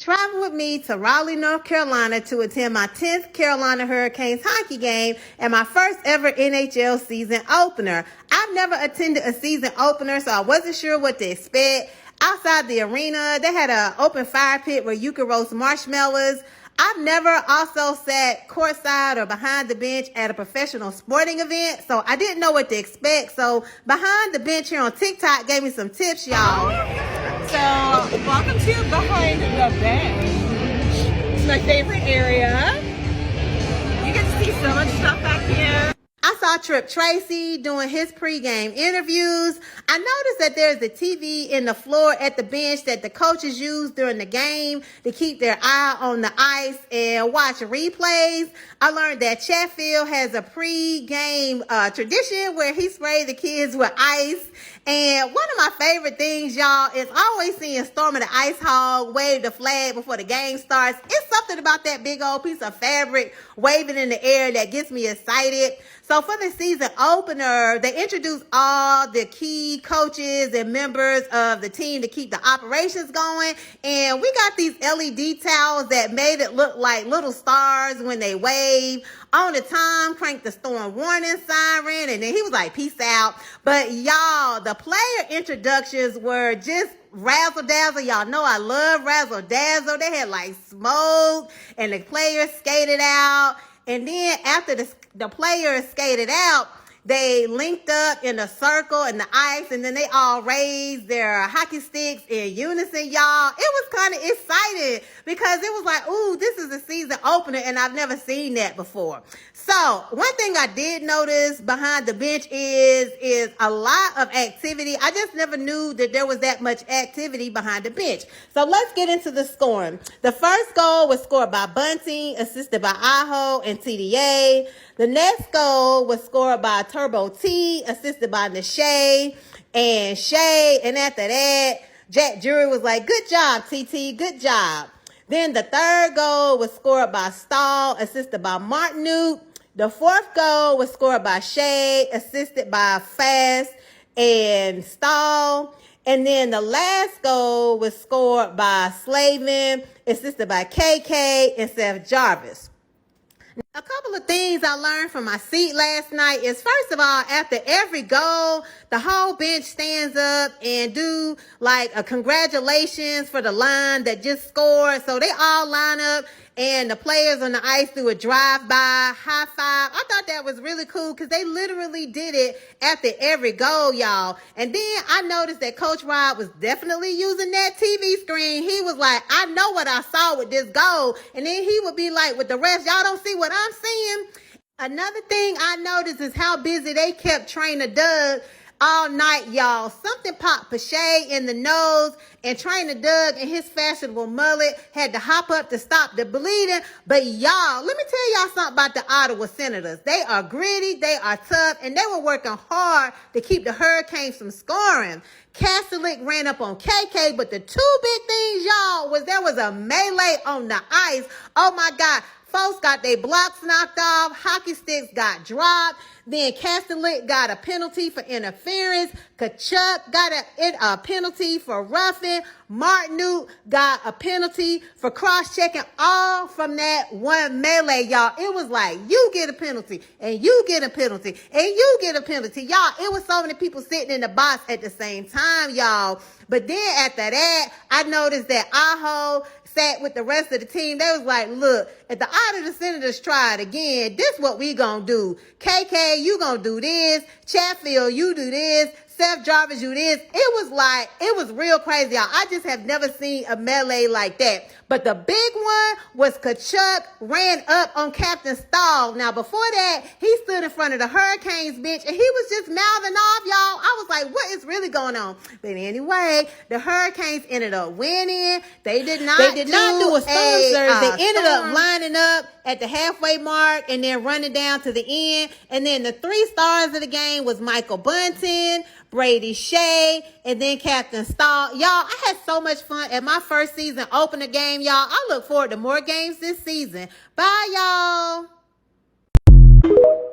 Travel with me to Raleigh, North Carolina to attend my 10th Carolina Hurricanes hockey game and my first ever NHL season opener. I've never attended a season opener, so I wasn't sure what to expect. Outside the arena, they had an open fire pit where you could roast marshmallows. I've never also sat courtside or behind the bench at a professional sporting event, so I didn't know what to expect. So Behind the Bench here on TikTok gave me some tips, y'all. So welcome to Behind the Bench. It's my favorite area. You get to see so much stuff back here. I saw Trip Tracy doing his pregame interviews. I noticed that there's a TV in the floor at the bench that the coaches use during the game to keep their eye on the ice and watch replays. I learned that Chatfield has a pregame tradition where he sprays the kids with ice. And one of my favorite things, y'all, is always seeing Storm of the Ice Hog wave the flag before the game starts. It's something about that big old piece of fabric waving in the air that gets me excited. So for the season opener, they introduced all the key coaches and members of the team to keep the operations going. And we got these LED towels that made it look like little stars when they wave. On the time, cranked the storm warning siren, and then he was like, peace out. But y'all, the player introductions were just razzle dazzle. Y'all know I love razzle dazzle. They had like smoke and the players skated out. And then after the players skated out, they linked up in a circle in the ice, and then they all raised their hockey sticks in unison, y'all. It was kind of exciting because it was like, ooh, this is a season opener, and I've never seen that before. So one thing I did notice behind the bench is a lot of activity. I just never knew that there was that much activity behind the bench. So let's get into the scoring. The first goal was scored by Bunting, assisted by Aho and TDA. The next goal was scored by Turbo T, assisted by Nashay and Shay. And after that, Jack Jury was like, good job, TT, good job. Then the third goal was scored by Stahl, assisted by Martineau. The fourth goal was scored by Shay, assisted by Fast and Stahl. And then the last goal was scored by Slavin, assisted by KK and Seth Jarvis. A couple of things I learned from my seat last night is, first of all, after every goal, the whole bench stands up and do like a congratulations for the line that just scored. So they all line up and the players on the ice do a drive-by, high five. I thought that was really cool because they literally did it after every goal, y'all. And then I noticed that Coach Rob was definitely using that TV screen. He was like, I know what I saw with this goal. And then he would be like, with the rest, y'all don't see what I'm seeing. Another thing I noticed is how busy they kept Trainer Doug all night, y'all. Something popped Pache in the nose, and Trainer Doug and his fashionable mullet had to hop up to stop the bleeding. But y'all, let me tell y'all something about the Ottawa Senators. They are gritty, they are tough, and they were working hard to keep the Hurricanes from scoring. Kastelik ran up on KK, but the two big things, y'all, was there was a melee on the ice. Oh my God. Folks got their blocks knocked off. Hockey sticks got dropped. Then Kastelik got a penalty for interference. Kachuk got a penalty for roughing. Martineau got a penalty for cross-checking, all from that one melee, y'all. It was like, you get a penalty, and you get a penalty, and you get a penalty. Y'all, it was so many people sitting in the box at the same time, y'all. But then after that, I noticed that Aho sat with the rest of the team. They was like, look, if the Ottawa Senators try it again, this what we gonna do. KK, you gonna do this. Chatfield, you do this. Seth Jarvis, you this. It was real crazy, y'all. I just have never seen a melee like that. But the big one was Kachuk ran up on Captain Stahl. Now, before that, he stood in front of the Hurricanes bench, and he was just mouthing off, y'all. I was like, what is really going on? But anyway, the Hurricanes ended up winning. They did not do a storm surge. They ended up lining up at the halfway mark and then running down to the end. And then the 3 stars of the game was Michael Bunting, Brady Shea, and then Captain Stahl. Y'all, I had so much fun at my first season opener game, y'all. I look forward to more games this season. Bye, y'all.